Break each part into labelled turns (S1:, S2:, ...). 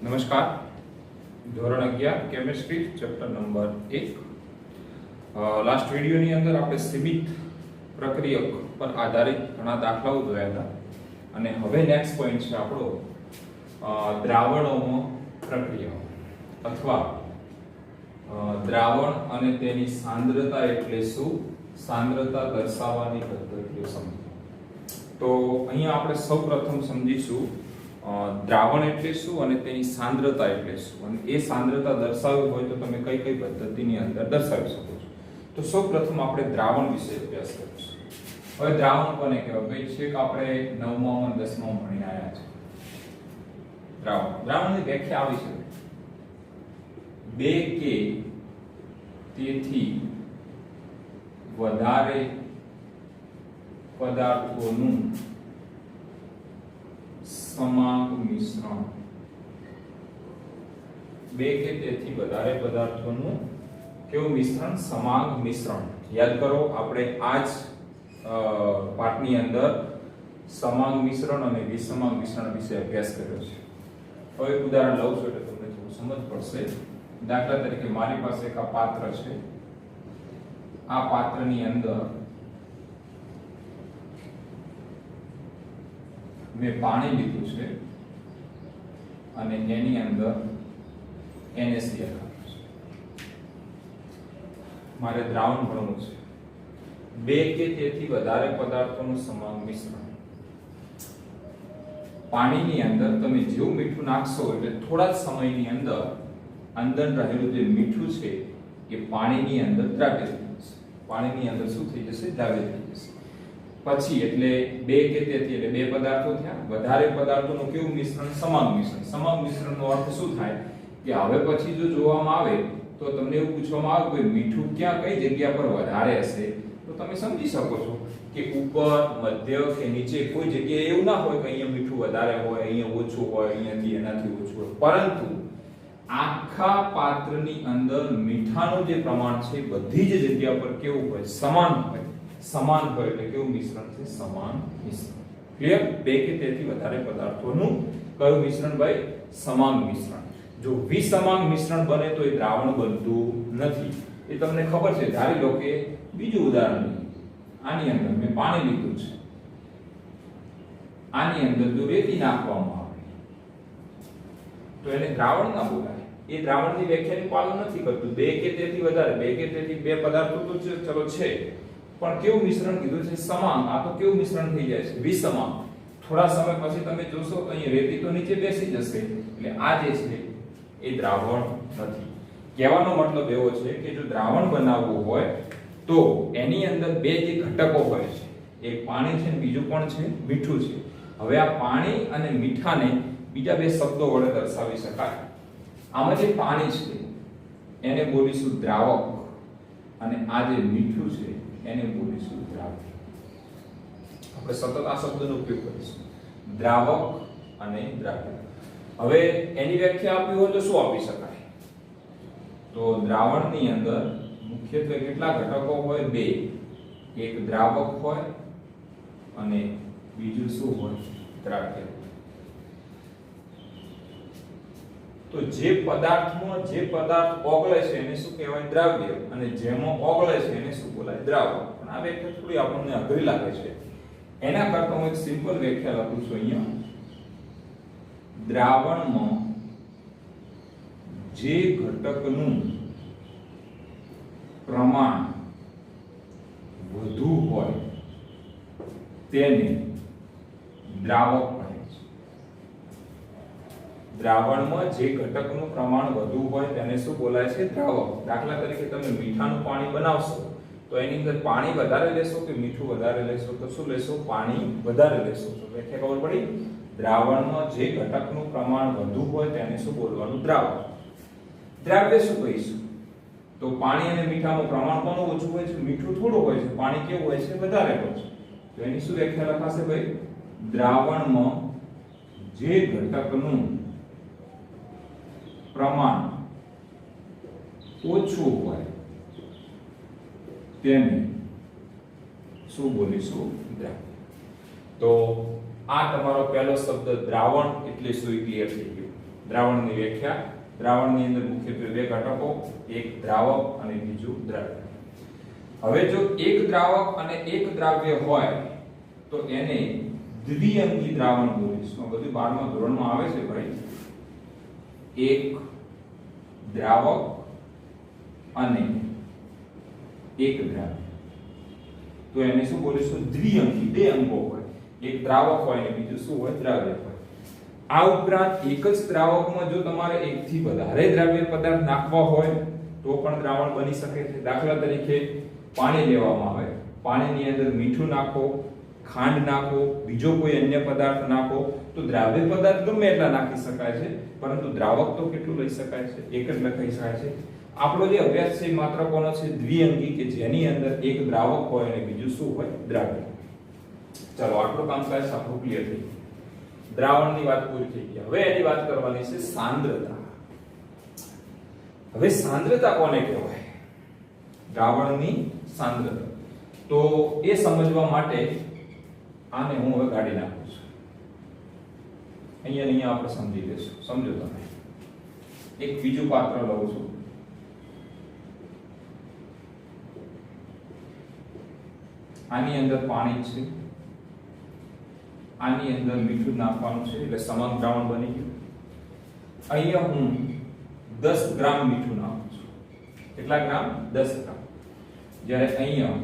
S1: નમસ્કાર. ધોરણ 11 chemistry chapter number 1. Last વિડિયોની અંદર આપણે સીમિત પ્રક્રિયક પર આધારિત ઘણા દાખલાઓ જોયા હતા અને હવે નેક્સ્ટ પોઈન્ટ છે આપણો દ્રાવણોમાં પ્રક્રિયાઓ અથવા દ્રાવણ અને તેની સાંદ્રતા એટલે શું, સાંદ્રતા દર્શાવવાની પદ્ધતિઓ સમજો. તો અહીંયા આપણે સૌપ્રથમ સમજીશું દ્રાવણ એટલે શું અને તેની સાંદ્રતા એટલે શું, અને એ સાંદ્રતા દર્શાવવી હોય તો તમે કઈ કઈ પદ્ધતિની અંદર દર્શાવી શકો છો. તો સૌપ્રથમ આપણે દ્રાવણ વિશે અભ્યાસ કરીશું. હવે દ્રાવણ કોને કહેવાય? ભાઈ છે કે આપણે 9મા અને 10મા ભણીને આવ્યા છે. દ્રાવણની વ્યાખ્યા આવી છે: બે કે તેથી વધારે પદાર્થોનું સમાંગ મિશ્રણ. બે કે તેથી વધારે પદાર્થોનું કેવું મિશ્રણ? સમાંગ મિશ્રણ. યાદ કરો, આપણે આ જ પાઠની અંદર સમાંગ મિશ્રણ અને વિસમાંગ મિશ્રણ વિશે અભ્યાસ કર્યો છે. હવે એક ઉદાહરણ લઉં છું એટલે તમને થોડું સમજ પડશે. દાખલા તરીકે મારી પાસે એક આ પાત્ર છે. આ પાત્રની અંદર મેં પાણી લીધું છે અને એની અંદર NaCl નાખ્યું છે. મારે દ્રાવણ ભરવું છે. બે કે તેથી વધારે પદાર્થોનું સમાંગ મિશ્રણ. પાણીની અંદર તમે જેવું મીઠું નાખશો એટલે થોડા જ સમયની અંદર રહેલું જે મીઠું છે એ પાણીની અંદર દ્રાવ્ય થઈ જશે. પાણીની અંદર શું થઈ જશે? દ્રાવ્ય થઈ જશે. પછી એટલે બે કે તેથી એટલે બે પદાર્થો થયા. વધારે પદાર્થોનું કેવું મિશ્રણ? સમાંગ મિશ્રણ. સમાંગ મિશ્રણનો અર્થ શું થાય કે હવે પછી જો જોવામાં આવે તો તમને એવું પૂછવામાં આવે કે મીઠું ક્યાં કઈ જગ્યા પર વધારે હશે, તો તમે સમજી શકો છો કે ઉપર, મધ્ય કે નીચે કોઈ જગ્યાએ એવું ના હોય કે અહીંયા મીઠું વધારે હોય, અહીંયા ઓછું હોય, અહીંયાથી એનાથી ઓછું હોય, પરંતુ આખા પાત્રની અંદર મીઠાનું જે પ્રમાણ છે બધી જ જગ્યા પર કેવું હોય? સમાન હોય. સમાન હોય એટલે કેવું મિશ્રણ છે? સમાન મિશ્રણ. ક્લિયર? બે કે તેથી વધારે પદાર્થોનું કયું મિશ્રણ ભાઈ? સમાંગ મિશ્રણ. જો વિસમાંગ મિશ્રણ બને તો એ દ્રાવણ બનતું નથી. એ તમને ખબર છે. ધારી લો કે બીજું ઉદાહરણ લઈએ. આની અંદર મેં પાણી લીધું છે. આની અંદર જો રેતી નાખવામાં આવે તો એને દ્રાવણ ના બોલાય. એ દ્રાવણની વ્યાખ્યાનું પાલન નથી કરતું. બે કે તેથી વધારે, બે કે તેથી બે પદાર્થો તો ચલો છે, પણ કેવું મિશ્રણ કીધું છે? સમાન. આ તો કેવું મિશ્રણ થઈ જાય છે? વિસમાંગ. થોડા સમય પછી તમે જોશો તો અહીં રેતી તો નીચે બેસી જશે, એટલે આ જે છે એ દ્રાવણ નથી. કહેવાનો મતલબ એવો છે કે જો દ્રાવણ બનાવવું હોય તો એની અંદર બે જે ઘટકો હોય છે, એક પાણી છે અને બીજું પણ છે મીઠું છે. હવે આ પાણી અને મીઠાને બીજા બે શબ્દો વડે દર્શાવી શકાય. આમાં જે પાણી છે એને બોલીશું દ્રાવક, અને આ જે મીઠું છે એને બોલીશું દ્રાવ્ય. આપણે સતત આ શબ્દનો ઉપયોગ કરીશું, દ્રાવક અને દ્રાવ્ય. હવે એની વ્યાખ્યા આપવી હોય તો શું આપી શકાય? તો દ્રાવણની અંદર મુખ્યત્વે કેટલા ઘટકો હોય? બે. એક દ્રાવક હોય અને બીજું શું હોય? દ્રાવ્ય. તો જે પદાર્થમાં જે પદાર્થ ઓગળે છે એને શું કહેવાય? દ્રાવ્ય. અને જેમાં ઓગળે છે એને શું બોલાય? દ્રાવક. પણ આ વ્યાખ્યા થોડી આપણને અઘરી લાગે છે. એના કરતા હું એક સિમ્પલ વ્યાખ્યા લખું છું અહીંયા. દ્રાવણમાં જે ઘટકનું પ્રમાણ વધુ હોય તેને દ્રાવક કહે છે. દ્રાવણમાં જે ઘટકનું પ્રમાણ વધુ હોય તેને શું બોલાય છે? દ્રાવક. દાખલા તરીકે તમે મીઠાનું પાણી બનાવશો તો એની અંદર પાણી વધારે લેશો કે મીઠું વધારે લેશો? તો શું લેશો? પાણી વધારે લેશો. તો વ્યાખ્યા ખબર પડી? દ્રાવણમાં જે ઘટકનું પ્રમાણ વધુ હોય તેને શું બોલવાનું? દ્રાવક. દ્રાવ્ય શું કહીશું? તો પાણી અને મીઠાનું પ્રમાણ કોનું ઓછું હોય છે? મીઠું થોડું હોય છે, પાણી કેવું હોય છે? વધારે હોય છે. તો એની શું વ્યાખ્યા લખાશે ભાઈ? દ્રાવણમાં જે ઘટકનું પ્રમાણ ઓછું હોય તેને શું બોલીશું? દ્રાવ્ય. તો આ તમારો પહેલો શબ્દ દ્રાવણ એટલે શું ક્લિયર થઈ ગયું. દ્રાવણની વ્યાખ્યા, દ્રાવણની અંદર મુખ્યત્વે બે ઘટકો, એક દ્રાવક અને બીજું દ્રવ્ય. હવે જો એક દ્રાવક અને એક દ્રાવ્ય હોય તો એને દ્વિઅંગી દ્રાવણ બોલીશું. આ બધું 12મા ધોરણમાં આવે છે ભાઈ. એક દ્રાવક અને એક દ્રાવ્ય, તો એને શું બોલીશું? દ્વિઅંગી. બે અંગો હોય, એક દ્રાવક હોય અને બીજું શું હોય? દ્રાવ્ય હોય. આ ઉપરાંત એક જ દ્રાવકમાં જો તમારે એકથી વધારે દ્રાવ્ય પદાર્થ નાખવા હોય તો પણ દ્રાવણ બની શકે છે. દાખલા તરીકે પાણી લેવામાં આવે, પાણીની અંદર મીઠું નાખો, ખાંડ નાખો, બીજો કોઈ અન્ય પદાર્થ નાખો તો દ્રાવ્ય પદાર્થ ગમે એટલા નાખી શકાય છે, પરંતુ દ્રાવક તો કેટલું લઈ શકાય છે? એક જ લખી શકાય છે. આપણો જે અભ્યાસ છે માત્ર કોનો છે? દ્વિઅંગી, કે જેની અંદર એક દ્રાવક હોય અને બીજું શું હોય? દ્રાવ્ય. ચલો આટલું કામકાજ આપણું ક્લિયર થઈ ગયું. દ્રાવણની વાત પૂરી થઈ ગઈ. હવે એની વાત કરવાની છે સાંદ્રતા. હવે સાંદ્રતા કોને કહેવાય? દ્રાવણની સાંદ્રતા. તો એ સમજવા માટે આને હું હવે કાઢી નાખું છું. અહીંયા આપણે સમજી લેશું. સમજો તમે. એક બીજું પાત્ર લઉં છું. આની અંદર પાણી છે, આની અંદર મીઠું નાખવાનું છે એટલે સમાંગ દ્રાવણ બની ગયું. અહીંયા હું 10 ગ્રામ મીઠું નાખું છું. કેટલા ગ્રામ? 10 ગ્રામ. જ્યારે અહીંયા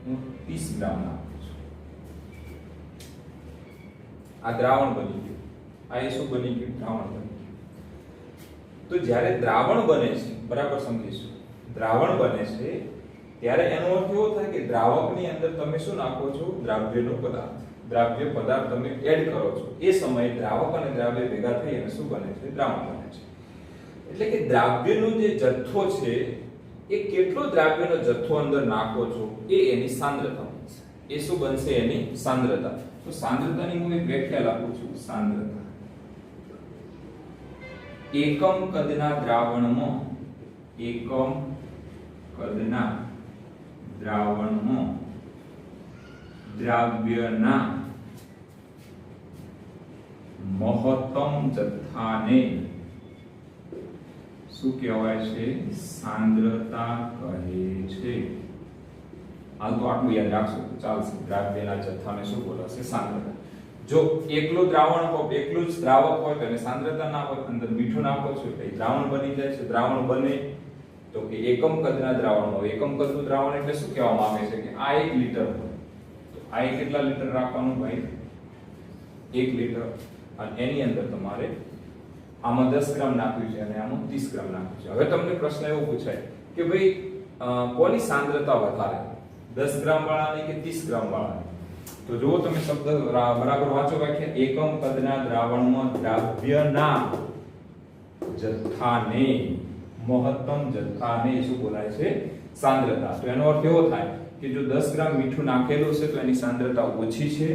S1: હું 30 ગ્રામ નાખું છું. આ દ્રાવણ બની ગયું. આ એ શું બની ગયું? દ્રાવણ બની ગયું. તો જ્યારે દ્રાવણ બને છે, બરાબર સમજીશું, દ્રાવણ બને છે ત્યારે એનો અર્થ એવો થાય કે દ્રાવકની અંદર તમે શું નાખો છો? દ્રાવ્યનો પદાર્થ. દ્રાવ્ય પદાર્થ તમે એડ કરો છો. એ સમયે દ્રાવક અને દ્રાવ્ય ભેગા થઈ અને શું બને છે? દ્રાવણ બને છે. એટલે કે દ્રાવ્યનો જે જથ્થો છે એ કેટલો દ્રાવ્યનો જથ્થો અંદર નાખો છો એ એની સાંદ્રતા બનશે. એ શું બનશે? એની સાંદ્રતા. તો સાંદ્રતાની હું એક વ્યાખ્યા લખું છું. સાંદ્રતા એકમ કદના દ્રાવણમાં, એકમ કદના દ્રાવણમાં દ્રાવ્યના મહત્તમ જથ્થાને શું કહેવાય છે? સાંદ્રતા કહે છે. હાલ તો આટલું યાદ રાખશો તો ચાલશે. દ્રાવ્યના જથ્થાને શું બોલાશે? સાંદ્રતા. જો એકલું દ્રાવણ હોય, એકલું જ દ્રાવક હોય તો એને સાંદ્રતા ના હોય. અંદર મીઠું નાખો છો એટલે દ્રાવણ બની જાય છે. દ્રાવણ બને તો કે એકમ કદના દ્રાવણમાં, એકમ કદનું દ્રાવણ એટલે શું કહેવામાં આવે છે? કે આ 1 લીટર હોય તો આ કેટલા લીટર રાખવાનું ભાઈ? 1 લીટર. અને એની અંદર તમારે આમાં 10 ગ્રામ નાખ્યું છે અને આમાં 30 ગ્રામ નાખ્યું છે. હવે તમને પ્રશ્ન એવો પૂછાય કે ભાઈ કોની સાંદ્રતા વધારે? 10 ગ્રામ વાળાની કે 30 ગ્રામ વાળાની? તો જુઓ તમે શબ્દ બરાબર વાંચો વ્યાખ્યા. એકમ કદના દ્રાવણમાં દ્રાવ્યના જથ્થાને, મહત્તમ જથ્થાને શું બોલાય છે? સાંદ્રતા. તો એનો અર્થ એવો થાય કે જો 10 ગ્રામ મીઠું નાખેલું છે તો એની સાંદ્રતા ઓછી છે.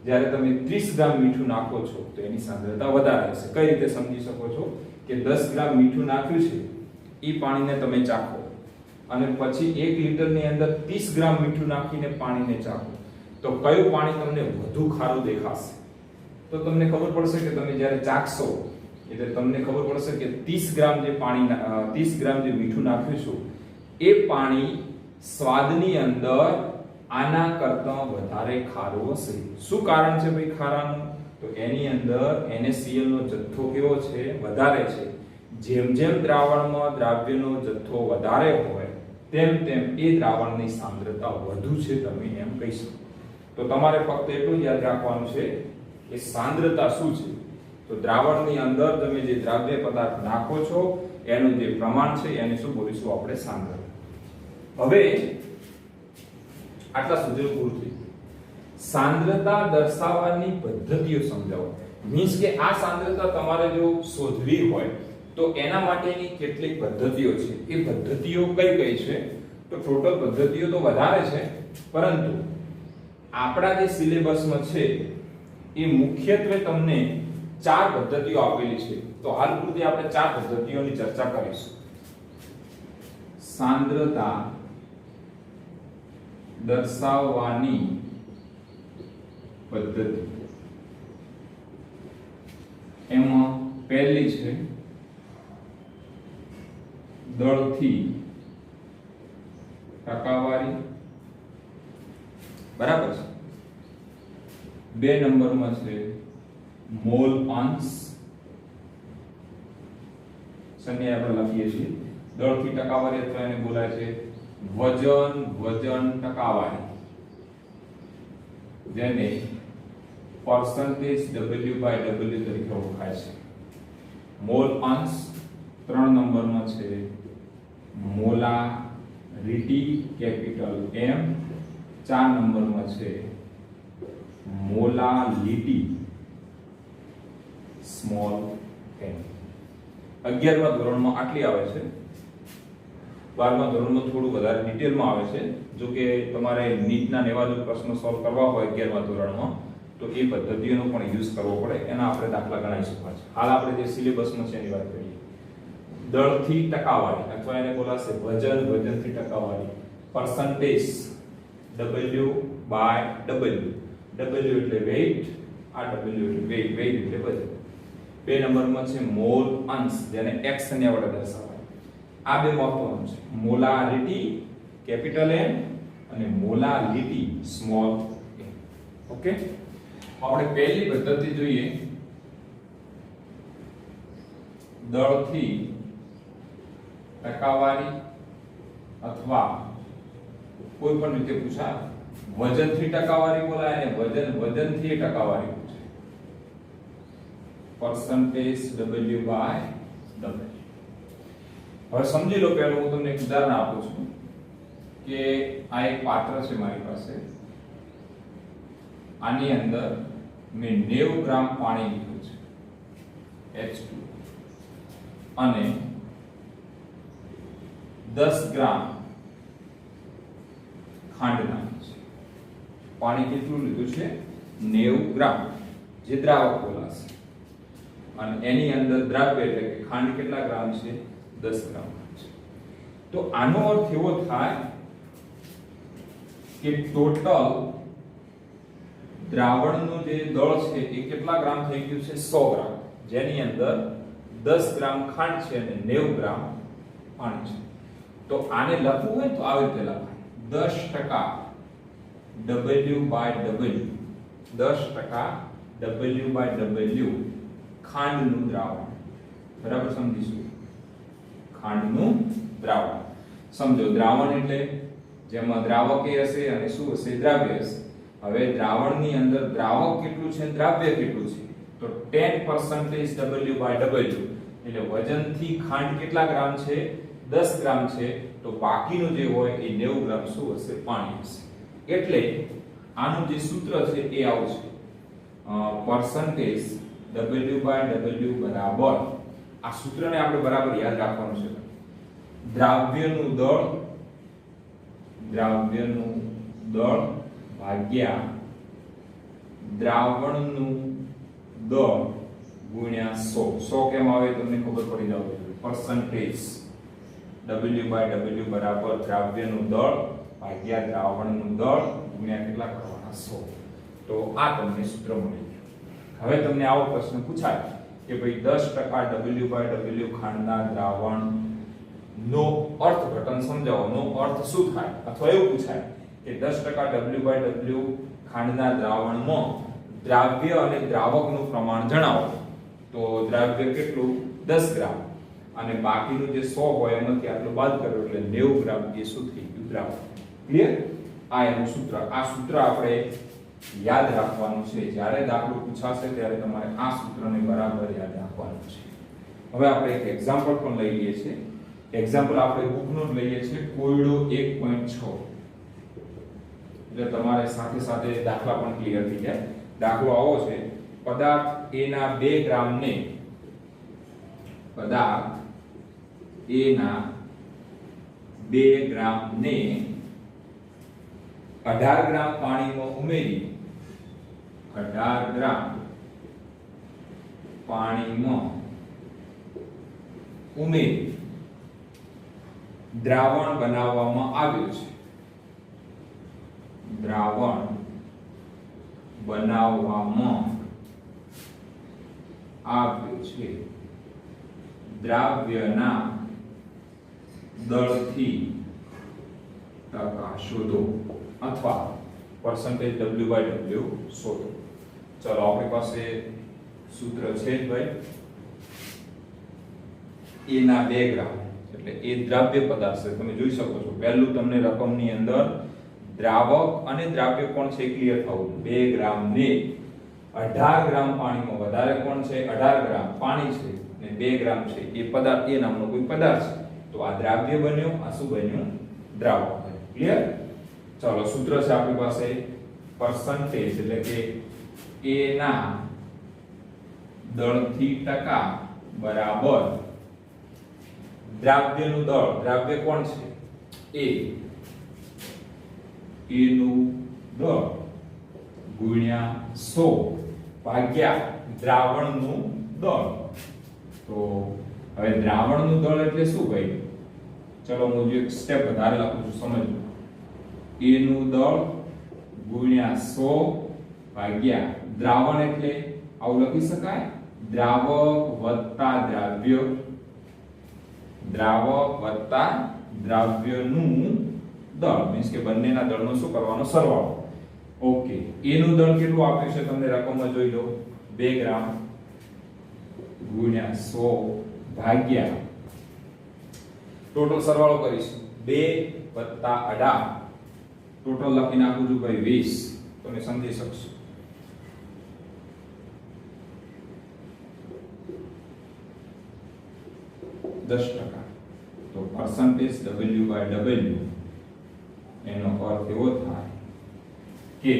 S1: જ્યારે તમે 30 ગ્રામ મીઠું નાખો છો તો એની સાંદ્રતા વધારે હશે. કઈ રીતે સમજી શકો છો? કે 10 ગ્રામ મીઠું નાખ્યું છે, એ પાણીને તમે ચાખો અને પછી 1 લીટરની અંદર 30 ગ્રામ મીઠું નાખીને પાણીને ચાખો તો કયું પાણી તમને વધુ ખારું દેખાશે? તો તમને ખબર પડશે કે તમે જ્યારે ચાખશો એટલે તમને ખબર પડશે કે 30 ગ્રામ જે પાણી 30 ગ્રામ જે મીઠું નાખ્યું છે એ પાણી સ્વાદની અંદર આના કરતાં વધારે ખારું હશે. શું કારણ છે ભાઈ ખારાનું? તો એની અંદર NaCl નો જથ્થો કેવો છે? વધારે છે. જેમ જેમ દ્રાવણમાં દ્રાવ્યનો જથ્થો વધારે હોય તેમ તેમ એ દ્રાવણની સાંદ્રતા વધુ છે, તમે એમ કહી શકો. તો તમારે ફક્ત એટલું જ યાદ રાખવાનું છે કે સાંદ્રતા શું છે? તો દ્રાવણની અંદર તમે જે દ્રાવ્ય પદાર્થ નાખો છો એનું જે પ્રમાણ છે એને શું બોલીશું આપણે? સાંદ્રતા. હવે આટલા સુધી પૂરું થઈ ગયું. સાંદ્રતા દર્શાવવાની પદ્ધતિઓ સમજાવો. મીન્સ કે આ સાંદ્રતા તમારે જો શોધવી હોય તો એના માટેની કેટલીક પદ્ધતિઓ છે. એ પદ્ધતિઓ કઈ કઈ છે? તો ટોટલ પદ્ધતિઓ તો વધારે છે, પરંતુ આપણા જે સિલેબસમાં છે એ મુખ્યત્વે તમને 4 પદ્ધતિઓ આપેલી છે. તો હાલ પૂરતી આપણે 4 પદ્ધતિઓની ચર્ચા કરીશું. સાંદ્રતા દર્શાવવાની પદ્ધતિ. એમાં પહેલી છે દળથી ટકાવારી, બરાબર છે. 2 નંબરમાં છે મોલ અંશ. સંજ્ઞા આપણે લખીએ છીએ દળથી ટકાવારી અથવા એને બોલાય છે વજન ટકાવારી, જેને percentage W/W તરીકે ઓળખાય છે. મોલ અંશ. 3 નંબરમાં છે મોલારિટી કેપિટલ M. 4 નંબરમાં છે મોલાલિટી સ્મોલ m. 11મા ધોરણમાં આટલી આવે છે. 12મા ધોરણમાં થોડું વધારે ડિટેલમાં આવે છે. જો કે તમારે નીટના એવા જો પ્રશ્નો સોલ્વ કરવા હોય 11મા ધોરણમાં તો એ પદ્ધતિઓનો પણ યુઝ કરવો પડે. એના આપણે દાખલા ગણાવી શકવા છે. હાલ આપણે જે સિલેબસમાં છે એની વાત કરીએ. દળથી ટકાવારી અથવા એને બોલાશે વજનથી ટકાવારી, percentage W/W. W એટલે weight, આ W એટલે weight એટલે વજન. 2 નંબરમાં છે મોલ અંશ, જેને x સંજ્ઞા વડે દર્શાવાય. આ બે મહત્વનું છે, મોલારિટી કેપિટલ M અને મોલાલિટી સ્મોલ m. ઓકે, આપણે પહેલી પદ્ધતિ જોઈએ દળથી ટકાવારી અથવા કોઈ પણ રીતે પૂછાય વજનથી ટકાવારી બોલાય અને વજનથી ટકાવારી પૂછાય. percentage W/W. હવે સમજી લો, પહેલું હું તમને એક ઉદાહરણ આપું છું કે આ એક પાત્ર છે મારી પાસે. આની અંદર મેં 90 ગ્રામ પાણી લીધું છે H2 અને 10 ગ્રામ ખાંડ નાખી છે. પાણી કેટલું લીધું છે? 90 ગ્રામ, જે દ્રાવક બોલાશે. અને એની અંદર દ્રાવ્ય એટલે કે ખાંડ કેટલા ગ્રામ છે? 10 ગ્રામ છે. તો આનો અર્થ એવો થાય કે ટોટલ દ્રાવણનું જે દળ છે એ કેટલા ગ્રામ થઈ ગયું છે? 100 ગ્રામ, જેની અંદર 10 ગ્રામ ખાંડ છે અને 90 ગ્રામ પાણી છે. તો આને લખવું હોય તો આવી રીતે લખાય 10% W/W. 10% W/W ખાંડનું દ્રાવણ. બરાબર સમજીશું? ખાંડનું દ્રાવણ. સમજો, દ્રાવણ એટલે જેમાં દ્રાવક હશે અને શું હશે? દ્રાવ્ય હશે. હવે દ્રાવણની અંદર દ્રાવક કેટલું છે, દ્રાવ્ય કેટલું છે? તો 10% W/W એટલે વજનથી ખાંડ કેટલા ગ્રામ છે? 10 ગ્રામ છે. તો બાકીનું જે હોય એ 90 ગ્રામ શું હશે? પાણી હશે. એટલે આનું જે સૂત્ર છે એ આવું છે, percentage W/W બરાબર, આ સૂત્રને આપણે બરાબર યાદ રાખવાનું છે, દ્રાવ્યનું દળ ભાગ્યા દ્રાવણનું દળ ગુણ્યા 100. કેમ આવે તમને ખબર પડી જવી જોઈએ. percentage W/W બરાબર દ્રાવ્યનું દળ ભાગ્યા દ્રાવણનું દળ ગુણ્યા કેટલા કરવાના? 100. તો આ તમને સૂત્ર મળી ગયું. હવે તમને આવો પ્રશ્ન પૂછાય કે ભાઈ 10% W/W ખાંડના દ્રાવણ નો અર્થઘટન સમજાવો. નો અર્થ શું થાય? અથવા એવું પૂછાય કે 10% W/W ખાંડના દ્રાવણમાં દ્રાવ્ય અને દ્રાવકનું પ્રમાણ જણાવો. તો દ્રાવ્ય કેટલું? 10 ગ્રામ અને બાકીનું જે 100 હોય એમાંથી આટલું બાદ કરો એટલે 90 ગ્રામ એ શું થઈ ગયું? દ્રાવણ. ક્લિયર? આ એનું સૂત્ર. આ સૂત્ર આપણે યાદ રાખવાનું છે. જ્યારે દાખલો પૂછાશે ત્યારે તમારે આ સૂત્રને બરાબર યાદ રાખવાનું છે. હવે આપણે એક એક્ઝામ્પલ પણ લઈ લઈએ છીએ. એક્ઝામ્પલ આપણે બુકનું જ લઈએ છીએ, કોયડો 1.6. એટલે તમારે સાથે સાથે દાખલા પણ ક્લિયર થઈ જાય. દાખલો આવો છે, પદાર્થ A ના 2 ગ્રામને 18 ગ્રામ પાણીમાં ઉમેરી 18 ગ્રામ પાણીમાં ઉમેરી દ્રાવણ બનાવવામાં આવ્યું છે. દ્રાવણ બનાવવામાં આવ્યું છે. દ્રાવ્યના દળથી ટકા શોધો અથવા percentage W/W શોધો. ચલો આપણી પાસે સૂત્ર છે જ ભાઈ. A ના 2 ગ્રામ એટલે એ દ્રાવ્ય પદાર્થ છે. તમે જોઈ શકો છો પહેલું તમને રકમની અંદર દ્રાવક અને દ્રાવ્ય કોણ છે ક્લિયર થવું. 2 ગ્રામ ને 18 ગ્રામ પાણીમાં વધારે કોણ છે 18 ગ્રામ પાણી છે અને 2 ગ્રામ છે એ પદાર્થ એ નામનો કોઈ પદાર્થ છે. તો આ દ્રાવ્ય બન્યો, આ શું બન્યું દ્રાવક. ક્લિયર. ચાલો સૂત્ર છે આપણી પાસે percentage એટલે કે A ના દળથી ટકા બરાબર દ્રાવ્યનું દળ. દ્રાવ્ય કોણ છે A નું દળ ગુણ્યા 100 ભાગ્યા દ્રાવણનું દળ. તો હવે દ્રાવણનું દળ એટલે શું ભાઈ? ચલો હું એક સ્ટેપ વધારે લખું છું સમજો. A નું દળ ગુણ્યા 100 ભાગ્યા દ્રાવણ એટલે આવું લખી શકાય દ્રાવક વત્તા દ્રાવ્ય. દ્રાવક વત્તા દ્રાવ્યનું દળ મીન્સ કે બંનેના દળનો શું કરવાનો સરવાળો. ઓકે. A નું દળ કેટલું આપ્યું છે તમને રકમમાં જોઈ લો 2 ગ્રામ ગુણ્યા 100 ભાગ્યા ટોટલ સરવાળો કરીશું 2 વત્તા 18 ટોટલ લખી નાખું છું ભાઈ 20. તમે સમજી શકશો. %. તો percentage W/W એનો અર્થ એવો થાય કે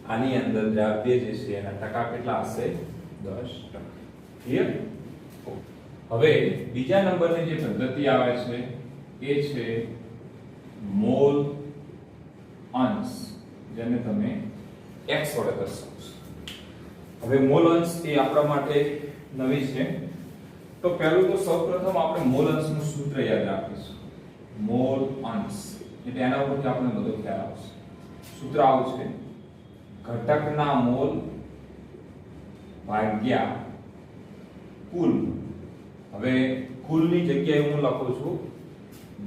S1: આની અંદર દ્રાવ્ય જે છે એના ટકા કેટલા હશે 10%. ક્લિયર. હવે બીજા નંબરની જે પદ્ધતિ આવે છે એ છે મોલ અંશ, જેને તમે x વડે દર્શાવશો. હવે મોલ અંશ એ આપણા માટે નવી છે. તો પહેલું તો સૌપ્રથમ આપણે મોલ અંશનું સૂત્ર યાદ રાખીશું. મોલ અંશ એટલે એના ઉપરથી આપણે બધો ખ્યાલ આવશે. સૂત્ર આવું છે ઘટકના મોલ ભાગ્યા કુલ. હવે કુલની જગ્યાએ હું લખું છું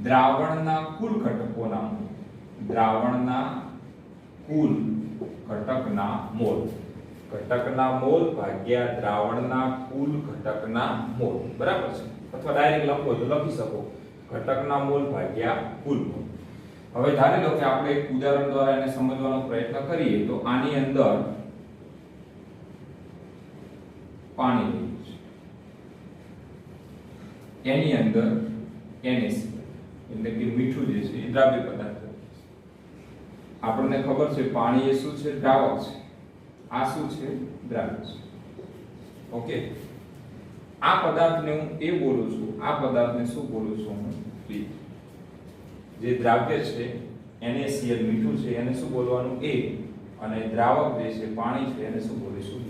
S1: દ્રાવણના કુલ ઘટકોના મોલ. દ્રાવણના કુલ ઘટકના મોલ. ઘટકના મોલ ભાગ્યા દ્રાવણના કુલ ઘટકના મોલ. બરાબર છે. અથવા ડાયરેક્ટ લખો તો લખી શકો ઘટકના મોલ ભાગ્યા કુલ મોલ. હવે ધારી લો કે આપણે એક ઉદાહરણ દ્વારા એને સમજવાનો પ્રયત્ન કરીએ તો આની અંદર પાણી લઈએ છે, એની અંદર NaCl એટલે કે મીઠું જે છે એ દ્રાવ્ય પદાર્થ. આપણને ખબર છે પાણી એ શું છે દ્રાવક છે, આ શું છે દ્રાવ્ય છે. ઓકે. આ પદાર્થને હું એ બોલું છું, આ પદાર્થને શું બોલું છું હું B. જે દ્રાવ્ય છે NaCl મીઠું છે એને શું બોલવાનું A અને દ્રાવક જે છે પાણી છે એને શું બોલીશું B.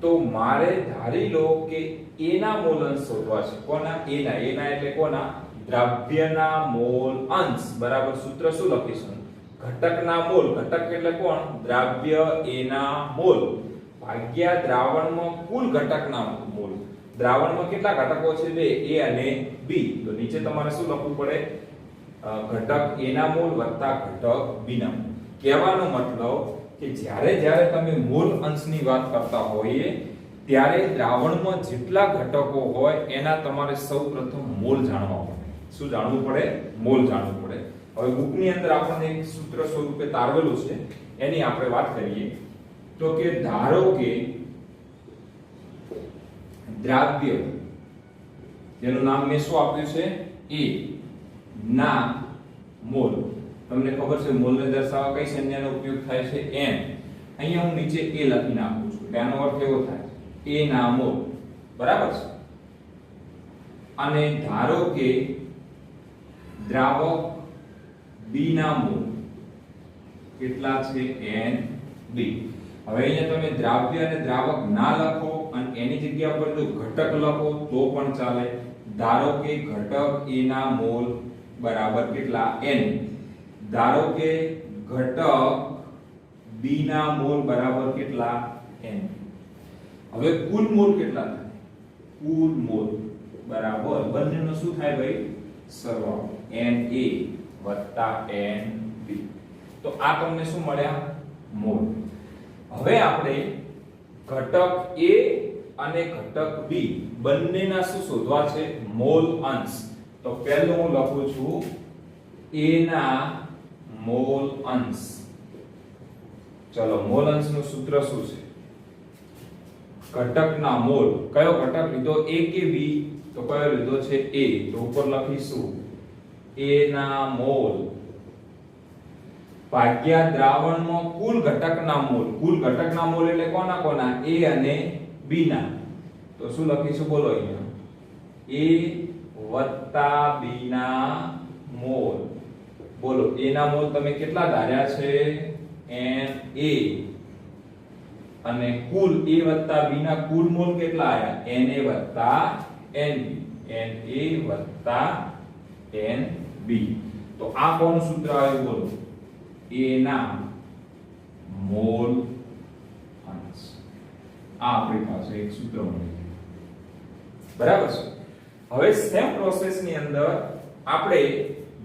S1: તો મારે ધારી લો કે A ના મોલ અંશ શોધવા છે. કોના? A ના. A ના એટલે કોના? દ્રાવ્યના મોલ અંશ બરાબર સૂત્ર શું લખીશું? ઘટકના મોલ. ઘટક એટલે કોણ? દ્રાવ્ય A ના મોલ ભાગ્યા દ્રાવણમાં કુલ ઘટકના મોલ. દ્રાવણમાં કેટલા ઘટકો છે? બે, A અને B. તો નીચે તમારે શું લખવું પડે? ઘટક A ના મોલ વત્તા ઘટક B ના મોલ. કહેવાનો મતલબ કે જ્યારે તમે મોલ અંશની વાત કરતા હોઈએ ત્યારે દ્રાવણમાં જેટલા ઘટકો હોય એના તમારે સૌપ્રથમ મોલ જાણવા પડે. શું જાણવું પડે? મોલ જાણવું પડે. હવે બુકની અંદર આપણને એક સૂત્ર સ્વરૂપે તારવેલું છે, એની આપણે વાત કરીએ તો કે ધારો કે દ્રાવ્ય જેનું નામ મેં શું આપ્યું છે? A ના મોલ. તમને ખબર છે મોલને દર્શાવવા કઈ સંજ્ઞાનો ઉપયોગ થાય છે? n. અહીંયા હું નીચે A લખી નાખું છું. તેનો અર્થ એવો થાય A ના મોલ. બરાબર છે. અને ધારો કે દ્રાવક B ના મોલ કેટલા છે? NB. હવે અહીંયા તમે દ્રાવ્ય અને દ્રાવક ના લખો અને એની જગ્યા પર જો ઘટક લખો તો પણ ચાલે. ધારો કે ઘટક A ના મોલ બરાબર કેટલા? N. ધારો કે ઘટક B ના મોલ બરાબર કેટલા? N. હવે કુલ મોલ કેટલા થાય? કુલ મોલ બરાબર બંનેનો શું થાય ભાઈ સરવાળો Na Nb તો આ તમને શું મળ્યા મોલ હવે આપણે ઘટક A અને ઘટક B બંનેના શું શોધવા છે મોલ અંશ તો પહેલું હું લખું છું A ના મોલ અંશ ચલો મોલ અંશનું સૂત્ર શું છે ઘટકના મોલ કયો ઘટક લીધો A કે B તો કયો લીધો છે A તો ઉપર લખીશું A ના મોલ ભાગ્યા દ્રાવણમાં કુલ ઘટકના મોલ એટલે કોના કોના A અને B ના તો શું લખીશું બોલો અહીંયા A + B ના મોલ બોલો A ના મોલ તમે કેટલા ધાર્યા છે Na અને કુલ A + B ના કુલ મોલ કેટલા આયા Na + Nb તો આ કોનું સૂત્ર આવ્યું બોલો A ના મોલ અંશ આ આપણી પાસે એક સૂત્ર મળ્યું બરાબર છે હવે સેમ પ્રોસેસ ની અંદર આપણે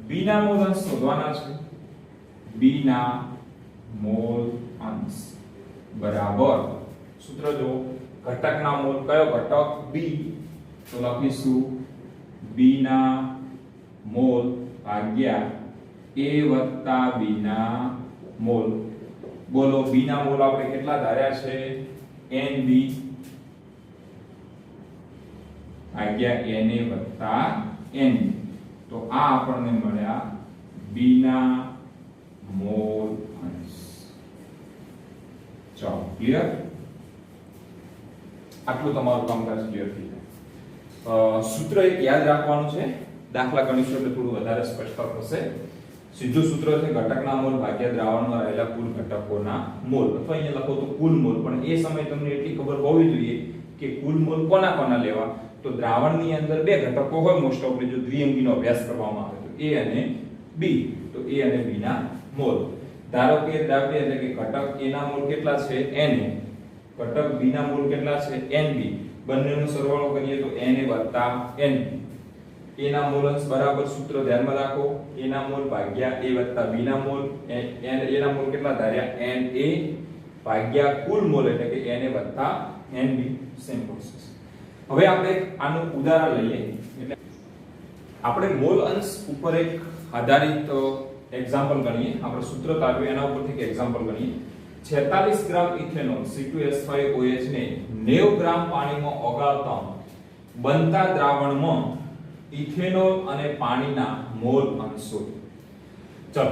S1: B ના મોલ અંશ શોધવાના છે B ના મોલ અંશ બરાબર સૂત્ર જો ઘટકના મોલ કયો ઘટક B તો લખીશું B ના મોલ ભાગ્યા A + B ના મોલ બોલો B ના મોલ આપણે કેટલા ધાર્યા છે Nb ભાગ્યા Na + Nb તો આ આપણને મળ્યા B ના મોલ અંશ ચાલો ક્લિયર આટલું તમારું કામકાજ ક્લિયર થઈ જાય સૂત્ર એક યાદ રાખવાનું છે દાખલા ગણીશું એટલે થોડું વધારે સ્પષ્ટતા થશે સીધું સૂત્ર છે ઘટકના મોલ ભાગ્યા દ્રાવણમાં રહેલા કુલ ઘટકોના મોલ અથવા અહીંયા લખો તો કુલ મોલ પણ એ સમયે તમને એટલી ખબર હોવી જોઈએ કે કુલ મોલ કોના કોના લેવા તો દ્રાવણની અંદર બે ઘટકો હોય મોસ્ટ ઓફલી જો દ્વિઅંગીનો અભ્યાસ કરવામાં આવે તો A અને B તો A અને B ના મોલ ધારો કે દ્રાવ્ય એટલે કે ઘટક A ના મોલ કેટલા છે Na ઘટક B ના મોલ કેટલા છે Nb બંનેનો સરવાળો કરીએ તો Na + Nb A ના મોલ અંશ બરાબર સૂત્ર ધ્યાનમાં રાખો A ના મોલ ભાગ્યા A + B ના મોલ A ના મોલ કેટલા ધાર્યા Na ભાગ્યા કુલ મોલ એટલે કે Na + Nb સેમ પ્રોસેસ હવે આપણે આનું ઉદાહરણ લઈએ એટલે આપણે મોલ અંશ ઉપર એક આધારિત એક્ઝામ્પલ ગણીએ આપણે સૂત્ર તારવ્યું એના ઉપરથી એક એક્ઝામ્પલ ગણીએ 46 ગ્રામ ઇથેનોલ C2H5OH ને 90 ગ્રામ પાણીમાં ઓગાળતા બનતા દ્રાવણમાં ઇથેનોલ અને પાણીના મોલ અંશ શોધો ચલો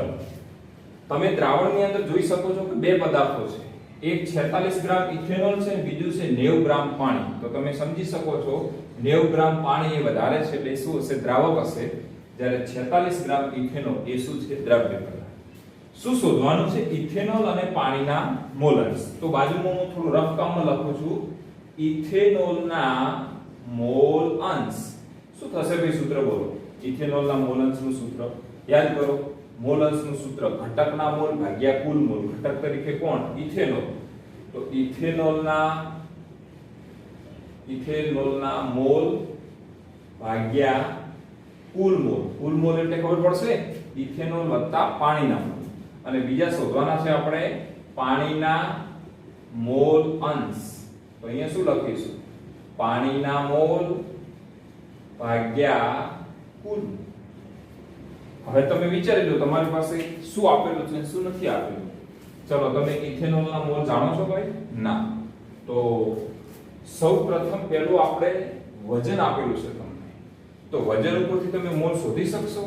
S1: તમે દ્રાવણની અંદર જોઈ શકો છો કે બે પદાર્થો છે એક 46 ગ્રામ ઇથેનોલ છે અને બીજું છે 90 ગ્રામ પાણી તો તમે સમજી શકો છો 90 ગ્રામ પાણી એ વધારે છે એટલે શું હશે દ્રાવક હશે જ્યારે 46 ગ્રામ ઇથેનોલ એ શું છે દ્રવ્ય પદાર્થ શું શોધવાનું છે ઇથેનોલ અને પાણીના મોલ અંશ તો બાજુમાં હું થોડું રફ કામમાં લખું છું ઇથેનોલના મોલ અંશ શું થશે ભાઈ સૂત્ર બોલો ઇથેનોલના મોલ અંશનું સૂત્ર યાદ કરો મોલ અંશનું સૂત્ર ઘટકના મોલ ભાગ્યા કુલ મોલ ઘટક તરીકે કોણ ઇથેનોલ તો ઇથેનોલના મોલ ભાગ્યા કુલ મોલ એટલે ખબર પડશે ઇથેનોલ વત્તા પાણીના મોલ અને બીજા શોધવાના છે આપણે પાણીના મોલ અંશ તો અહીંયા શું લખીશું પાણીના મોલ ભાગ્યા કુલ હવે તમે વિચારી લો તમારી પાસે શું આપેલું છે શું નથી આપેલું ચલો તમે ઇથેનોલના મોલ જાણો છો ભાઈ ના તો સૌપ્રથમ પહેલું આપણે વજન આપેલું છે તમને તો વજન ઉપરથી તમે મોલ શોધી શકશો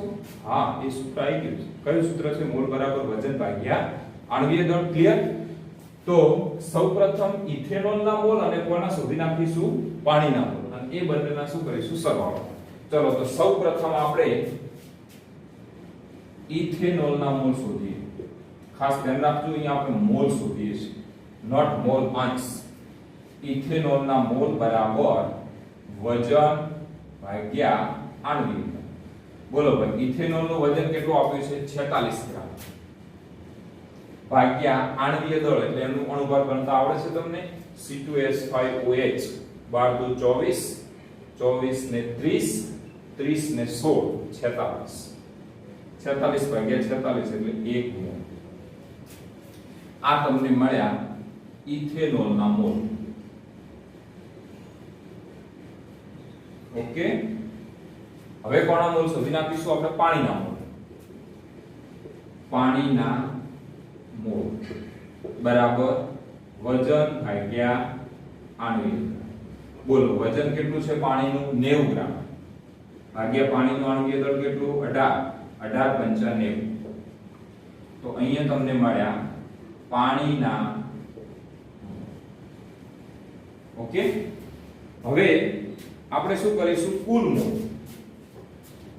S1: હા એ સૂત્ર આવી ગયું છે કયું સૂત્ર છે મોલ બરાબર વજન ભાગ્યા આણ્વીય દળ ક્લિયર તો સૌપ્રથમ ઇથેનોલના મોલ અને કોના શોધી નાખીશું પાણીના મોલ અને એ બંનેના શું કરીશું સરવાળો ચલો તો સૌપ્રથમ આપણે ઇથેનોલના મોલ શોધીએ ખાસ ધ્યાન રાખજો અહીંયા આપણે મોલ શોધીએ છીએ નોટ મોલ અંશ ઇથેનોલના મોલ બરાબર વજન ભાગ્યા આણ્વીય બોલો ભાઈ ઇથેનોલનું વજન કેટલું આપ્યું છે 46 ગ્રામ ભાગ્યા આણ્વીય દળ એટલે એનું અણુભાર ગણતા આવડે છે તમને C2H5OH 12 × 24 24 ને 30, 30 ને 16, 46, 46 ભાગ્યા 46 એટલે 1 મોલ. આ તમને મળ્યા ઇથેનોલના મોલ. ઓકે, હવે કોના મોલ શોધી નાખીશું આપણે? પાણીના મોલ. પાણીના મોલ બરાબર વજન ભાગ્યા આણ્વિક. બોલો વજન કેટલું છે પાણીનું? 90 ગ્રામ ભાગ્યા પાણીનું આણ્વિક દળ કેટલું? 18, 18 × 90. તો અહીંયા તમને મળ્યા પાણીના. ઓકે, હવે આપણે શું કરીશું? કુલ મોલ.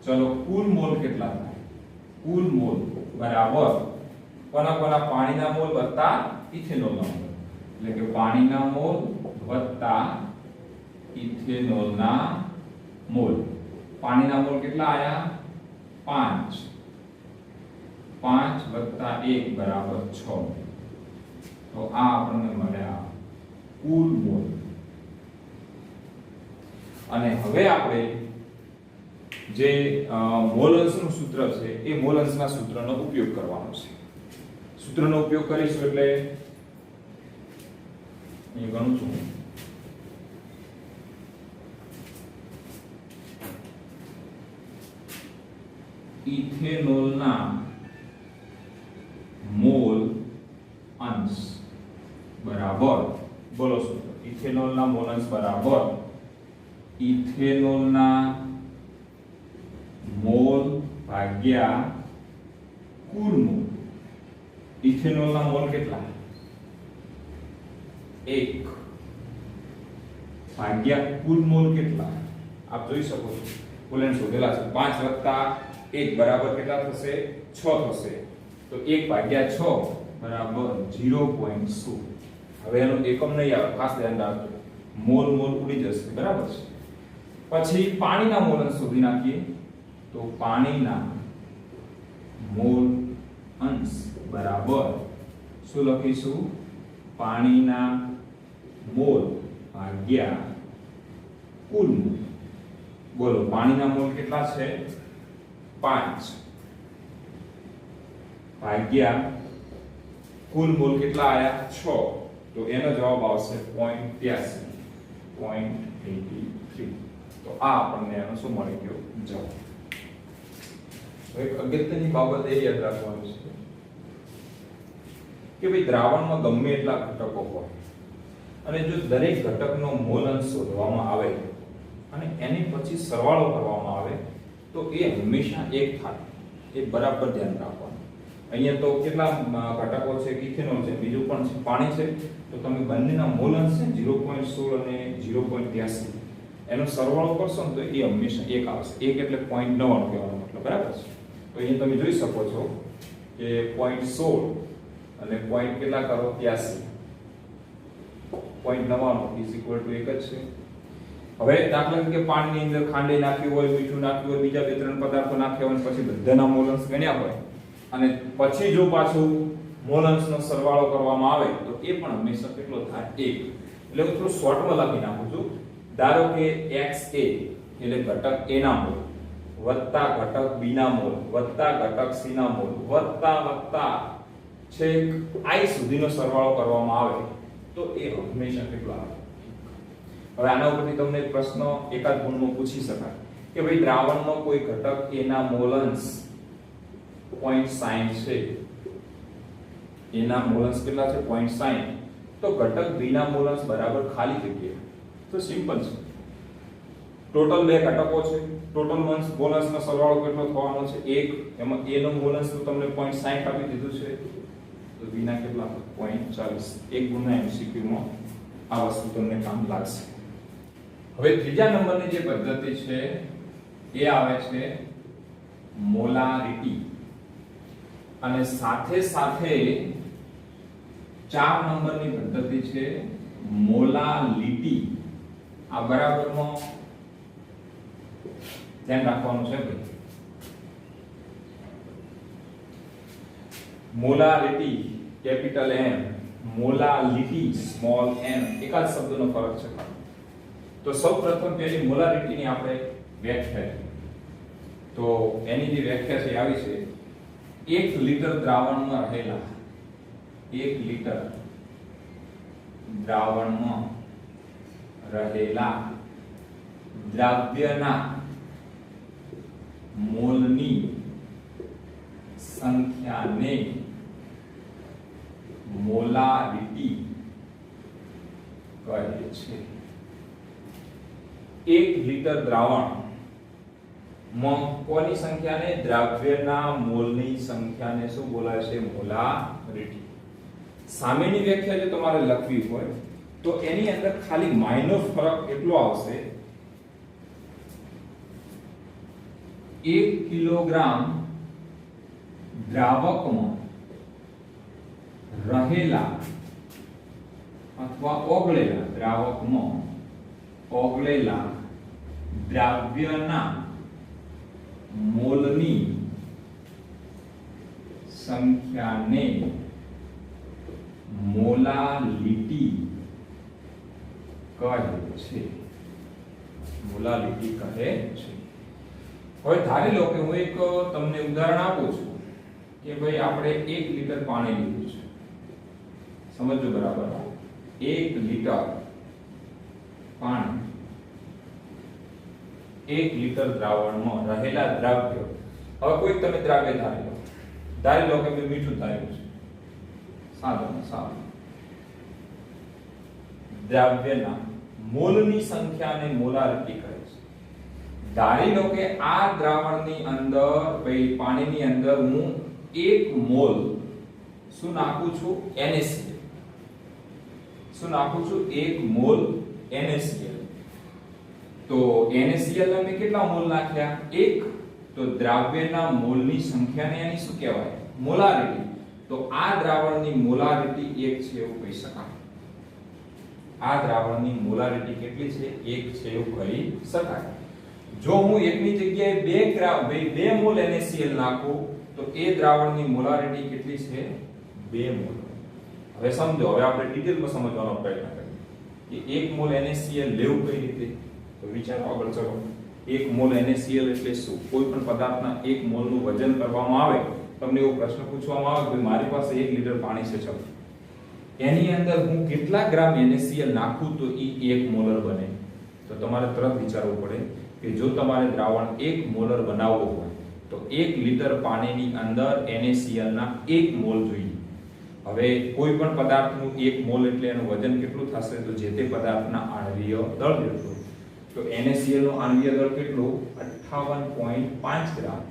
S1: ચલો કુલ મોલ કેટલા થાય? કુલ મોલ બરાબર કોના કોના? પાણીના મોલ વત્તા ઇથેનોલના મોલ. એટલે કે પાણીના મોલ વત્તા ઇથેનોલના મોલ. પાણીના મોલ કેટલા આયા? 5. 5 વત્તા 1 બરાબર 6. તો આ આપણને મળ્યા કુલ મોલ. અને હવે આપણે જે મોલ અંશનું સૂત્ર છે એ મોલ અંશના સૂત્રનો ઉપયોગ કરવાનો છે. સૂત્રનો ઉપયોગ કરીશું એટલે અહીં ગણું છું. ઇથેનોલના મોલ અંશ બરાબર, બોલો સૂત્ર, ઇથેનોલના મોલ અંશ બરાબર ઇથેનોલના મોલ ભાગ્યા કુલ મોલ. ઇથેનોલના મોલ કેટલા? 1 ભાગ્યા કુલ મોલ કેટલા? આપ જોઈ શકો છો. કુલન શોધેલા છે. 5 વત્તા 1 બરાબર કેટલા થશે? 6 થશે. તો 1 ભાગ્યા 6 બરાબર 0.6. હવે એનો એકમ નહીં આવે, ખાસ ધ્યાન રાખજો. મોલ મોલ ઉડી જશે, બરાબર છે. પછી પાણીના મોલ અંશ શોધી નાખીએ. તો પાણીના મોલ અંશ બરાબર શું લખીશું? પાણીના મોલ ભાગ્યા કુલ મોલ. બોલો પાણીના મોલ કેટલા છે? 5 ભાગ્યા કુલ મોલ કેટલા આયા? 6. તો એનો જવાબ આવશે 0.83. તો આ આપણને એનો શું મળી ગયો? જવાબ. એક અગત્યની બાબત એ યાદ રાખવાની છે કે ભાઈ દ્રાવણમાં ગમે એટલા ઘટકો હોય અને જો દરેક ઘટકનો મોલ અંશ શોધવામાં આવે અને એની પછી સરવાળો કરવામાં આવે તો એ હંમેશા એક થાય. એ બરાબર ધ્યાન રાખવાનું. અહીંયા તો કેટલા ઘટકો છે? ઇથેનોલ છે, બીજું પણ છે, પાણી છે. તો તમે બંનેના મોલ અંશ છે 0.16 અને 0.83, એનો સરવાળો કરશો ને તો એ હંમેશા એક આવશે. એક એટલે 0.9 કહેવાનો મતલબ, બરાબર છે. તો અહીંયા તમે જોઈ શકો છો કે 0.16 અને પોઈન્ટ કેટલા કરો? 83. 0.99 ઇઝ ઇક્વલ ટુ એક જ છે. હવે દાખલા તરીકે પાણીની અંદર ખાંડ નાખી હોય, મીઠું નાખ્યું હોય, બીજા 2-3 પદાર્થો નાખ્યા હોય, પછી બધાના મોલ અંશ ગણ્યા હોય અને પછી જો પાછું મોલ અંશનો સરવાળો કરવામાં આવે તો એ પણ હંમેશા કેટલો થાય? 1. એટલે હું થોડું શોર્ટમાં લખી નાખું છું. ધારો કે XA એટલે ઘટક A ના મોલ વત્તા ઘટક B ના મોલ વત્તા ઘટક C ના મોલ વત્તા છેક I સુધીનો સરવાળો કરવામાં આવે તો એ હંમેશા કેટલો આવે? હવે આના ઉપરથી તમને એક પ્રશ્ન એકાદ ગુણમાં પૂછી શકાય કે ભાઈ દ્રાવણનો કોઈ ઘટક A ના મોલ અંશ 0.60 છે. A ના મોલ અંશ કેટલા છે? 0.60. તો ઘટક B ના મોલ અંશ બરાબર ખાલી જગ્યા. તો સિમ્પલ છે. ટોટલ બે ઘટકો છે. ટોટલ મોલ અંશનો સરવાળો કેટલો થવાનો છે? 1. એમાં A નો મોલ અંશ તો તમને 0.60 આપી દીધું છે. તો B ના કેટલા? 0.40. એક ગુણના MCQ માં આ વસ્તુ તમને કામ લાગશે. હવે ત્રીજા નંબરની જે પદ્ધતિ છે એ આવે છે મોલારિટી અને સાથે સાથે 4 નંબરની પદ્ધતિ છે મોલાલિટી. આ બરાબરમાં ધ્યાન રાખવાનું છે ભાઈ. Molarity capital M, molality small m, એક જ શબ્દનો ફરક છે. તો સૌપ્રથમ પેલી મોલારિટીની આપણે વ્યાખ્યા જોઈએ. તો એની જે વ્યાખ્યા છે આવી છે, 1 લિટર દ્રાવણમાં રહેલા 1 લિટર દ્રાવણમાં રહેલા દ્રવ્યના મોલની સંખ્યાને મોલારિટી કહે છે. 1 લિટર દ્રાવણમાં કોની સંખ્યાને? દ્રવ્યના મોલની સંખ્યાને શું બોલાય છે? મોલારિટી. સામેની વ્યાખ્યા જો તમારે લખવી હોય તો એની અંદર ખાલી માઇનર ફરક એટલો આવશે, 1 કિલોગ્રામ દ્રાવકમાં રહેલા અથવા ઓગળેલા દ્રાવકમાં ઓગળેલા દ્રવ્યના મોલની સંખ્યાને મોલાલિટી કહે છે. મોલાલિટી કહે છે. હવે ધારી લો કે હું એક તમને ઉદાહરણ આપું છું કે ભાઈ આપણે 1 લિટર પાણી લીધું છે. સમજો બરાબર. 1 લિટર પાણી 1 લિટર દ્રાવણમાં રહેલા દ્રવ્ય, હવે કોઈ તમે દ્રવ્ય ધારી લો કે મેં મીઠું ધાર્યું છે, સાધન દ્રવ્યના મોલની સંખ્યાને મોલારિટી કહે છે. ધારી લો કે આ દ્રાવણની અંદર ભાઈ પાણીની અંદર હું 1 મોલ શું નાખું છું? NaCl. શું નાખું છું? 1 મોલ NaCl. તો NaCl ને મેં કેટલા મોલ નાખ્યા? 1. તો દ્રવ્યના મોલની સંખ્યાને એની શું કહેવાય? મોલારિટી. તો આ દ્રાવણની મોલારિટી 1 છે એવું કહી શકાય. આ દ્રાવણની મોલારિટી કેટલી છે? 1 છે એવું કહી શકાય. જો હું 1 ની જગ્યાએ 2 મોલ NaCl નાખું તો એ દ્રાવણની મોલારિટી કેટલી છે? 2 મોલ. હવે સમજો, હવે આપણે ડિટેલમાં સમજવાનો પ્રયત્ન કરીએ કે 1 મોલ NaCl લેવું કઈ રીતે. તો વિચારો આગળ ચલો. 1 મોલ NaCl એટલે શું? કોઈ પણ પદાર્થના 1 મોલનું વજન કરવામાં આવે, તમને એવો પ્રશ્ન પૂછવામાં આવે કે મારી પાસે 1 લિટર પાણી છે, ચલો એની અંદર હું કેટલા ગ્રામ NaCl નાખું તો એ 1 મોલર બને. તો તમારે તરત વિચારવું પડે કે જો તમારે દ્રાવણ 1 મોલર બનાવવું હોય તો 1 લિટર પાણીની અંદર NaCl ના 1 મોલ જોઈએ. હવે કોઈ પણ પદાર્થનું 1 મોલ એટલે એનું વજન કેટલું થશે? તો જે તે પદાર્થના આણ્વીય દળ જેટલું. તો NaCl નો આણ્વીય દળ કેટલો? 58.5 ગ્રામ.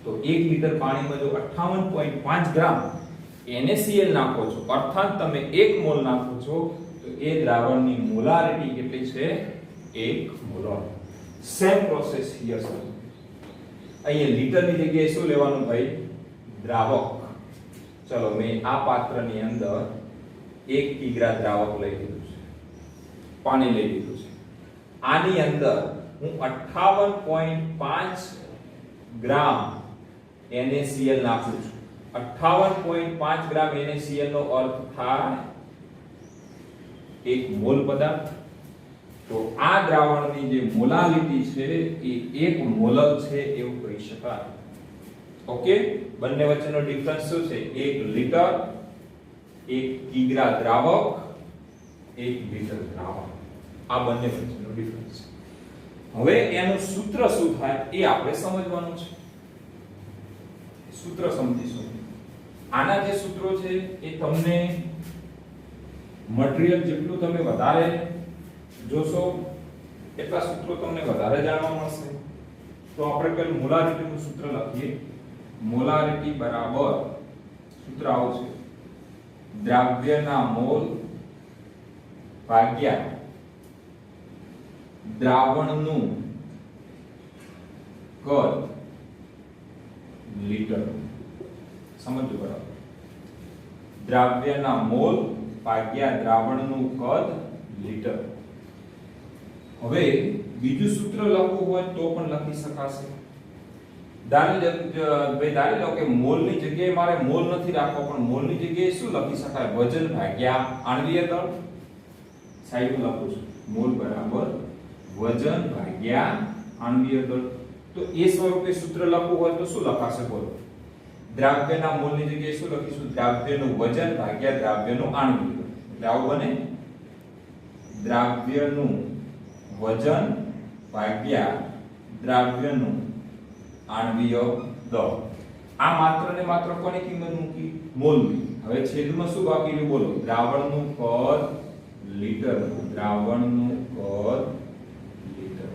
S1: તો 1 લિટર પાણીમાં જો 58.5 ગ્રામ NaCl નાખો છો, અર્થાત તમે 1 મોલ નાખો છો, તો એ દ્રાવણની મોલારિટી કેટલી છે? 1 મોલ. Same process here. અહીંયા લિટરની જગ્યાએ શું લેવાનું ભાઈ? દ્રાવક. ચલો મેં આ પાત્રની અંદર 1 કિગ્રા દ્રાવક લઈ લીધું છે, પાણી લઈ લીધું છે. આની અંદર હું 58.5 ગ્રામ NaCl નાખું છું. 58.5 ગ્રામ NaCl નો અર્થ થાય 1 મોલ પદાર્થ. તો આ દ્રાવણની જે મોલાલિટી છે એ 1 મોલર છે એવું કહી શકાય. ઓકે, બંને વચ્ચેનો ડિફરન્સ શું છે? 1 લિટર, 1 કિગ્રા દ્રાવક, 1 લિટર દ્રાવક. આ બંને વચ્ચેનો ડિફરન્સ છે. હવે એનું સૂત્ર શું થાય એ આપણે સમજવાનું છે. સૂત્ર સમજીશું. આના જે સૂત્રો છે એ તમને મટીરીયલ જેટલું તમે વધારે જોશો એટલા સૂત્રો તમને વધારે જાણવા મળશે. તો આપણે પેલું મોલારિટીનું સૂત્ર લખીએ. મોલારિટી બરાબર સૂત્ર આવું છે: દ્રવ્યના મોલ ભાગ્યા દ્રાવણનું કદ લિટર. સમજો બરાબર. દ્રવ્યના મોલ ભાગ્યા દ્રાવણનું કદ લિટર. હવે બીજું સૂત્ર લખવું હોય તો પણ લખી શકાશે. ધારી લો કે મોલની જગ્યાએ મારે મોલ નથી રાખવો, પણ મોલની જગ્યાએ શું લખી શકાય? વજન ભાગ્યા આણ્વીય દળ. સાઈડમાં લખું છું મોલ બરાબર વજન ભાગ્યા આણ્વીય દળ. તો એ સ્વરૂપે સૂત્ર લખવું હોય તો શું લખાશે બોલો? દ્રાવ્યના મોલની જગ્યાએ શું લખીશું? દ્રાવ્યનું વજન ભાગ્યા દ્રાવ્યનું આણ્વીય દળ. એટલે આવું બને દ્રાવ્યનું વજન ભાગ્યા દ્રાવ્યનું આણ્વીય દળ. આ માત્ર ને માત્ર કોની કિંમત મૂકી? મોલની. હવે છેદમાં શું બાકી રહ્યું બોલો? દ્રાવણનું કદ લીટરમાં. દ્રાવણનું કદ લીટર.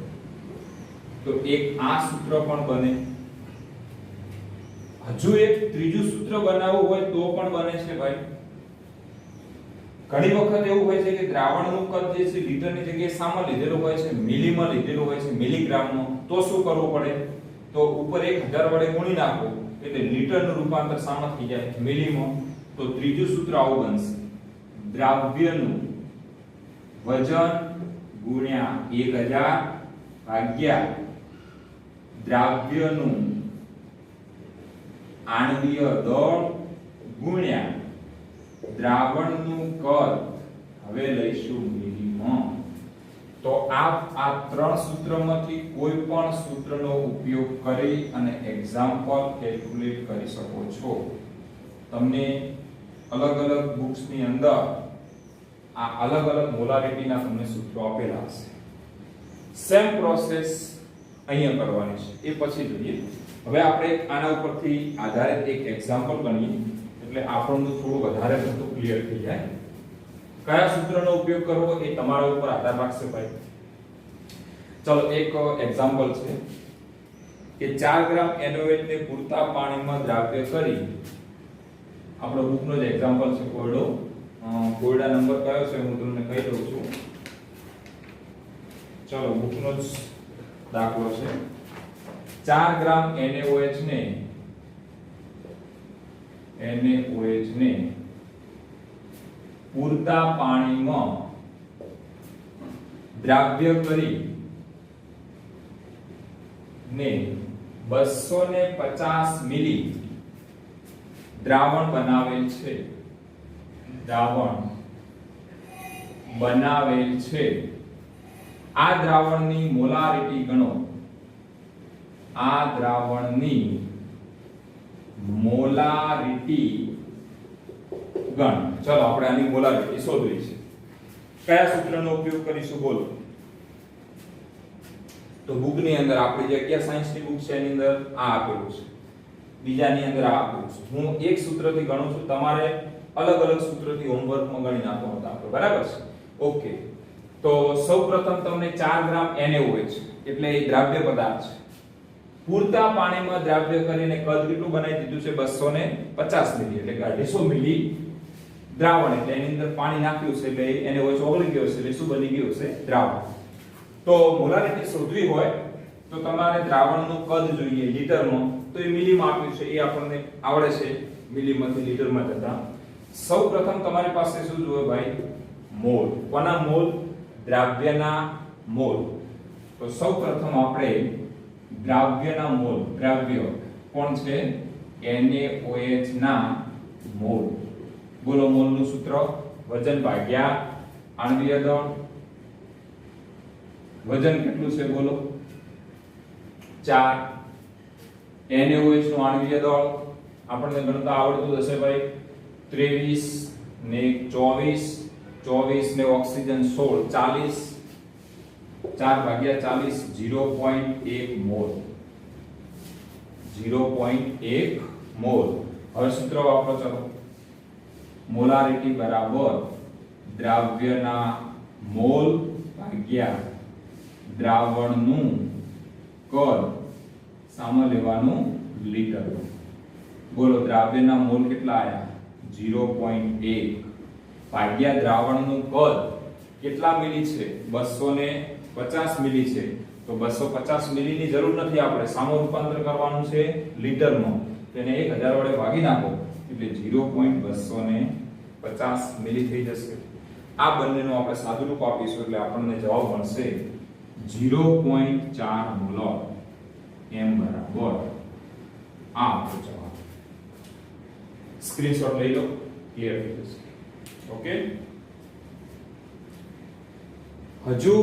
S1: તો એક આ સૂત્ર પણ બને. હજુ એક ત્રીજું સૂત્ર બનાવવું હોય તો પણ બને છે ભાઈ. ઘણી વખત એવું હોય છે કે દ્રાવણનું કદ જે છે લીટરની જગ્યાએ શામાં લીધેલું હોય છે? મિલીમાં લીધેલું હોય છે, મિલીગ્રામમાં. તો શું કરવું પડે? તો ઉપર 1000 વડે ગુણી નાખો એટલે લીટરનું રૂપાંતર શામાં થઈ જાય? મિલીમાં. તો ત્રીજું સૂત્ર આવું બનશે: દ્રાવ્યનું વજન ગુણ્યા 1000 ભાગ્યા દ્રાવ્યનું આણ્વીય દળ ગુણ્યા દ્રાવણનું કદ, હવે લઈશું મિલીમાં. તો આ ત્રણ સૂત્રમાંથી કોઈ પણ સૂત્રનો ઉપયોગ કરી અને એક્ઝામ્પલ કેલ્ક્યુલેટ કરી શકો છો. તમને અલગ અલગ બુક્સની અંદર આ અલગ અલગ મોલારિટીના તમને સૂત્રો આપેલા હશે. સેમ પ્રોસેસ અહીંયા કરવાની છે, એ પછી જોઈએ. હવે આપણે આના ઉપરથી આધારિત એક એક્ઝામ્પલ ગણીએ એટલે આપણને થોડું વધારે પડતું ક્લિયર થઈ જાય. કયા સૂત્રનો ઉપયોગ કરવો એ તમારા ઉપર આધાર રાખશે ભાઈ. ચલો એક એક્ઝામ્પલ છે કે 4 ગ્રામ NaOH ને પૂરતા પાણીમાં દ્રાવ્ય કરી, આપણો બુકનો જ એક્ઝામ્પલ છે કોયડો. કોયડા નંબર કયો છે હું તમને કહી દઉં છું. ચલો બુકનો જ દાખલો છે. 4 ગ્રામ NaOH ને પૂરતા પાણીમાં દ્રાવ્ય કરી ને 250 મિલી દ્રાવણ બનાવેલ છે. આ દ્રાવણની મોલારિટી ગણો. આ દ્રાવણની મોલારિટી ગણ. ચલો આપણે આની મોલારિટી શોધવી છે. કયા સૂત્રનો ઉપયોગ કરીશું બોલો? તો બુકની અંદર આપણી જે કયા સાયન્સની બુક છે એની અંદર આ આપેલું છે, બીજાની અંદર આ આપેલું છે. હું એક સૂત્રથી ગણું છું, તમારે અલગ અલગ સૂત્રથી હોમવર્કમાં ગણી નાખવાનું આપણે, બરાબર છે? ઓકે. તો સૌપ્રથમ તમને 4 ગ્રામ NaOH એટલે એ દ્રાવ્ય પદાર્થ છે. પૂરતા પાણીમાં દ્રાવ્ય કરીને કદ કેટલું બનાવી દીધું છે? 250 મિલી એટલે 250 મિલી દ્રાવણ. એટલે એની અંદર પાણી નાખ્યું છે એટલે NaOH ઓગળી ગયો છે એટલે શું બની ગયું છે? દ્રાવણ. તો મોલારિટી શોધવી હોય તો તમારે દ્રાવણનું કદ જોઈએ લીટરમાં. તો એ મિલીમાં આપ્યું છે, એ આપણને આવડે છે મિલીમાંથી લીટરમાં જતા. સૌપ્રથમ તમારી પાસે શું જોઈએ ભાઈ? મોલ. કોના મોલ? દ્રાવ્યના મોલ. તો સૌપ્રથમ આપણે દ્રાવ્યના મોલ, દ્રાવ્ય કોણ છે? NaOH ના મોલ. બોલો મોલનું સૂત્ર વજન ભાગ્યા આણ્વીય દળ. વજન કેટલું છે બોલો? 4. NaOH નું આણ્વીય દળ આપણને ગણતા આવડતું હશે ભાઈ. 23 ને 24, 24 ને ઓક્સિજન 16, 40, 4 ભાગ્યા 40, 0.1 મોલ. 0.1 મોલ. હવે સૂત્ર વાપરો. ચલો મોલારિટી બરાબર દ્રાવ્યના મોલ ભાગ્યા દ્રાવણનું કદ સામા લેવાનું લીટર. બોલો દ્રાવ્યના મોલ કેટલા આયા? 0.1 ભાગ્યા દ્રાવણનું કદ કેટલા મિલી છે? 250 મિલી છે. તો 250 મિલીની જરૂર નથી, આપણે સામો રૂપાંતર કરવાનું છે લીટરમાં. તેને 1000 વડે ભાગી નાખો એટલે 0.250 મિલી થઈ જશે. આ બંનેનો આપણે સાદું રૂપ આપીશું એટલે આપણને જવાબ મળશે 0.4 મોલર. m બરાબર આ આપણો જવાબ. સ્ક્રીનશોટ લઈ લો, ક્લિયર થઈ જશે. ઓકે. હજુ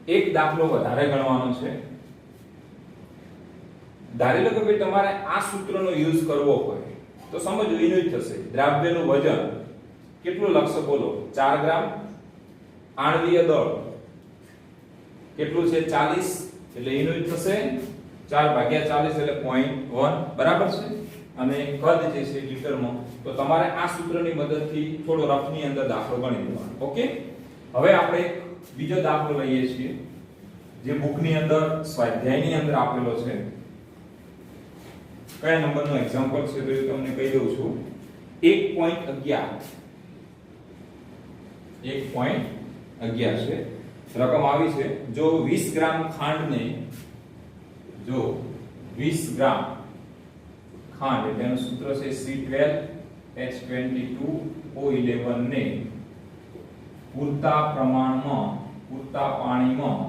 S1: એક દાખલો વધારે ગણવાનો છે. ધારી લો કે ભાઈ તમારે આ સૂત્રનો યુઝ કરવો હોય તો સમજો એનું જ થશે. દ્રાવ્યનું વજન કેટલું લખશો બોલો? 4 ગ્રામ. આણ્વીય દળ કેટલું છે? 40. એટલે એનું જ થશે 4/40 એટલે 0.1 બરાબર છે. અને કદ જે છે લીટરમાં. તો તમારે આ સૂત્રની મદદથી થોડો રફની અંદર દાખલો ગણી લેવાનો. ઓકે, હવે આપણે બીજો દાખલો લઈએ છીએ જે બુકની અંદર સ્વાધ્યાયની અંદર આપેલો છે. કયા નંબરનો એક્ઝામ્પલ છે તો તમને કહી દઉં છું. 1.11 છે. રકમ આવી છે, જો 20 ગ્રામ ખાંડને જો 20 ગ્રામ ખાંડ એટલે એનું સૂત્ર છે C12H22O11 ને પૂરતા પ્રમાણમાં પૂરતા પાણીમાં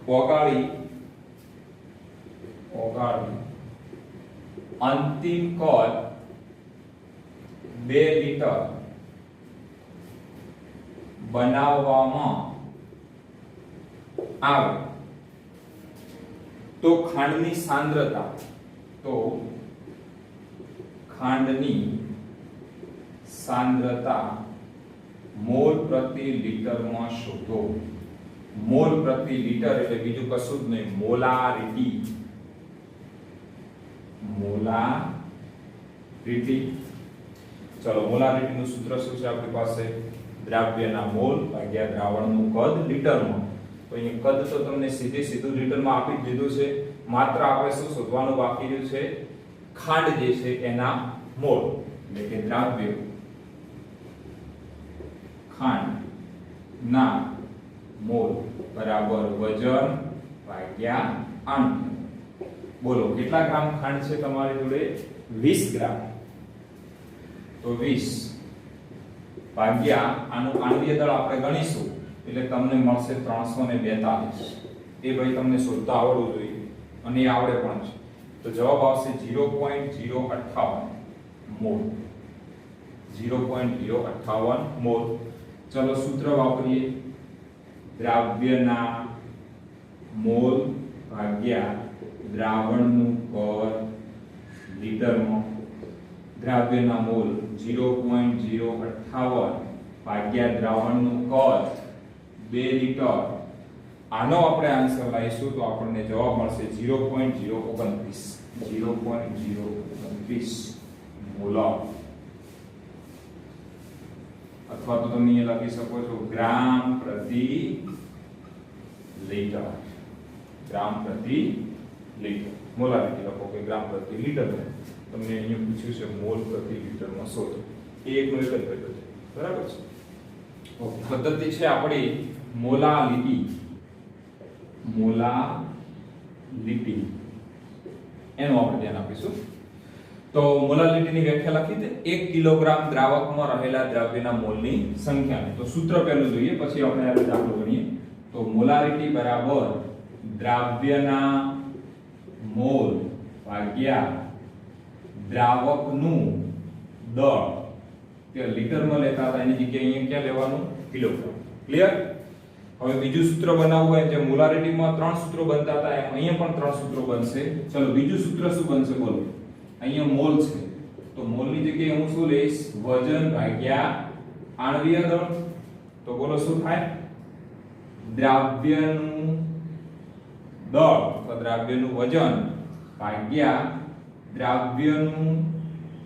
S1: ઓગાળી અંતિમ કદ 2 લીટર બનાવવામાં આવે તો ખાંડની સાંદ્રતા મોલ પ્રતિ લીટરમાં શોધો. મોલ પ્રતિ લીટર એટલે બીજું કશું જ નહીં, મોલારિટી. ચલો, મોલારિટીનું સૂત્ર શું છે આપણી પાસે? દ્રાવ્યના મોલ ભાગ્યા દ્રાવણનું કદ લીટરમાં. તો અહીં કદ તો તમને સીધું લીટરમાં આપી જ દીધું છે. માત્ર આપણે શું શોધવાનું બાકી રહ્યું છે? ખાંડ જે છે એના મોલ, એટલે કે દ્રાવ્ય ખાંડના મોલ બરાબર વજન ભાગ્યા આણ્વીય. બોલો કેટલા ગ્રામ ખાંડ છે તમારી જોડે? 20 ગ્રામ. તો 20 ભાગ્યા આનું આણ્વીય દળ આપણે ગણીશું એટલે તમને મળશે 342. એ ભાઈ તમને શોધતા આવડવું જોઈએ અને એ આવડે પણ છે. તો જવાબ આવશે 0.058 મોલ. 0.058 મોલ. ચલો સૂત્ર વાપરીએ. દ્રાવ્યના મોલ ભાગ્યા દ્રાવણનું કદ લીટરમાં. દ્રાવ્યના મોલ 0.058 ભાગ્યા દ્રાવણનું કદ 2 લીટર. આનો આપણે આન્સર લાવીશું તો આપણને જવાબ મળશે 0.029. 0.029 મોલ. અથવા તો તમે અહીંયા લખી શકો છો ગ્રામ પ્રતિ લીટર. ગ્રામ પ્રતિ લીટર. મોલારિટી લખો કે ગ્રામ પ્રતિ લીટર. તમને અહીંયા પૂછ્યું છે મોલ પ્રતિ લીટરમાં શોધો. એ એકનો એક જ કર્યો છે, બરાબર છે. ઓકે, પદ્ધતિ છે આપણી મોલાલિટી. એનું આપણે ધ્યાન આપીશું. તો મોલાલિટીની વ્યાખ્યા લખી દે. 1 કિલોગ્રામ દ્રાવકમાં રહેલા દ્રવ્યના મોલની સંખ્યાને. તો સૂત્ર પહેલું જોઈએ પછી આપણે આ દાખલો ગણીએ. તો મોલારિટી બરાબર દ્રાવ્યના મોલ ભાગ્યા દ્રાવકનું દળ. કે લીટરમાં લેતા હતા એની જગ્યાએ અહીંયા ક્યાં લેવાનું? કિલોગ્રામ. ક્લિયર? હવે બીજું સૂત્ર બનાવવું હોય જે મોલારિટીમાં 3 સૂત્રો બનતા હતા એમ અહીંયા પણ 3 સૂત્રો બનશે. ચલો બીજું સૂત્ર શું બનશે બોલો? અહીંયા મોલ છે તો મોલની જગ્યાએ હું શું લઈશ? વજન ભાગ્યા આણ્વીય દળ. તો બોલો શું થાય? દ્રાવ્યનું દળ અથવા દ્રાવ્યનું વજન ભાગ્યા દ્રાવ્યનું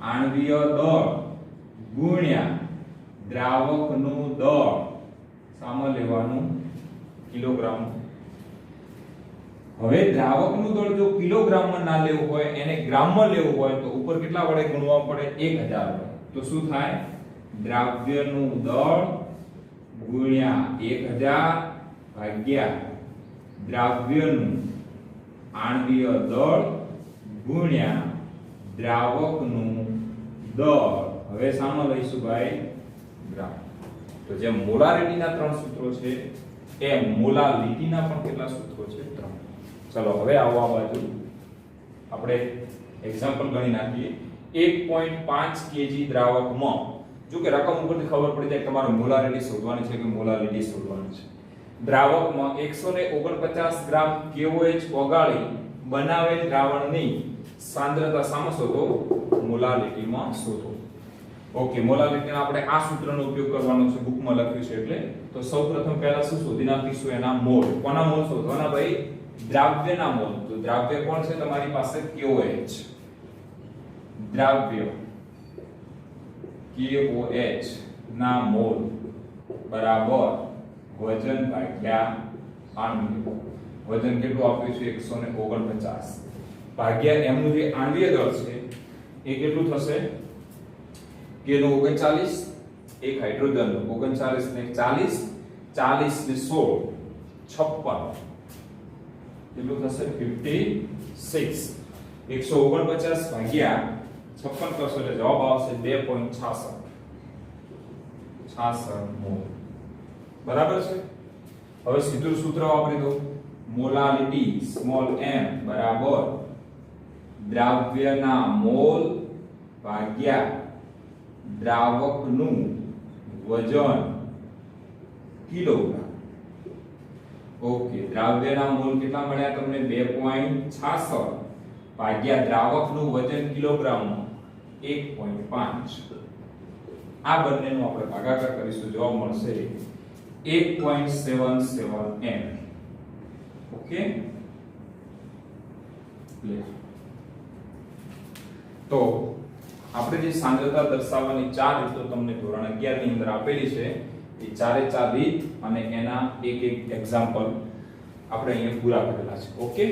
S1: આણ્વીય દળ ગુણ્યા દ્રાવકનું દળ. સામા લેવાનું? કિલોગ્રામ. હવે દ્રાવકનું દળ જો કિલોગ્રામમાં ના લેવું હોય એને ગ્રામમાં લેવું હોય તો ઉપર કેટલા વડે ગુણવા પડે? 1000 વડે. તો શું થાય? દ્રાવ્યનું દળ ગુણ્યા 1000 ભાગ્યા દ્રાવ્યનું આણ્વીય દળ ગુણ્યા દ્રાવકનું દળ. હવે સામા લઈશું ભાઈ? ગ્રામ. તો જેમ મોલારિટીના 3 સૂત્રો છે એમ મોલાલિટીના પણ કેટલા સૂત્રો છે? 3. ચલો હવે આવો આ બાજુ આપણે એક્ઝામ્પલ ગણી નાખીએ. 1.5 kg દ્રાવકમાં જો કે રકમ ઉપરથી ખબર પડી જાય કે તમારે મોલારિટી શોધવાની છે કે મોલારિટી શોધવાની છે. દ્રાવકમાં 149 ગ્રામ KOH ઓગાળી બનાવેલ દ્રાવણની સાંદ્રતા શામાં શોધો? મોલારિટીમાં શોધો. ઓકે, મોલારિટી આપણે આ સૂત્રનો ઉપયોગ કરવાનો છે, બુકમાં લખ્યું છે એટલે. તો સૌપ્રથમ પહેલા શું શોધી નાખીશું? એના મોલ. કોના મોલ શોધવાના ભાઈ? દ્રાવ્યના મોલ. તો દ્રાવ્ય કોણ છે તમારી પાસે? KOH. દ્રાવ્ય KOH ના મોલ બરાબર વજન ભાગ્યા આણ્વિય. વજન કેટલું આપ્યું છે? 149 ભાગ્યા એમનું જે આણ્વિય દળ છે એ કેટલું થશે? K નું 39, એક હાઇડ્રોજન નું 39 ને 40, 40 ને 16 56 કેટલું થશે? 56. 149 ભાગ્યા 56 કરશો એટલે જવાબ આવશે 2.66 મોલ. બરાબર છે. હવે સીધું સૂત્ર વાપરી દો. મોલારિટી સ્મોલ m બરાબર દ્રાવ્યના મોલ ભાગ્યા દ્રાવકનું વજન કિલોગ્રામ. ઓકે, દ્રાવ્યના મોલ કેટલા મળ્યા તમને? 2.66 ભાગ્યા દ્રાવકનું વજન કિલોગ્રામમાં 1.5. આ બંનેનો આપણે ભાગાકાર કરીશું, જવાબ મળશે 1.77 m. ઓકે, તો આપણે જે સાંદ્રતા દર્શાવવાની ચાર રીતો તમને ધોરણ 11 ની અંદર આપેલી છે, એ ચારે ચાર રીત અને એના એક એક એક્ઝામ્પલ આપણે અહીંયા પૂરા કરેલા છે. ઓકે.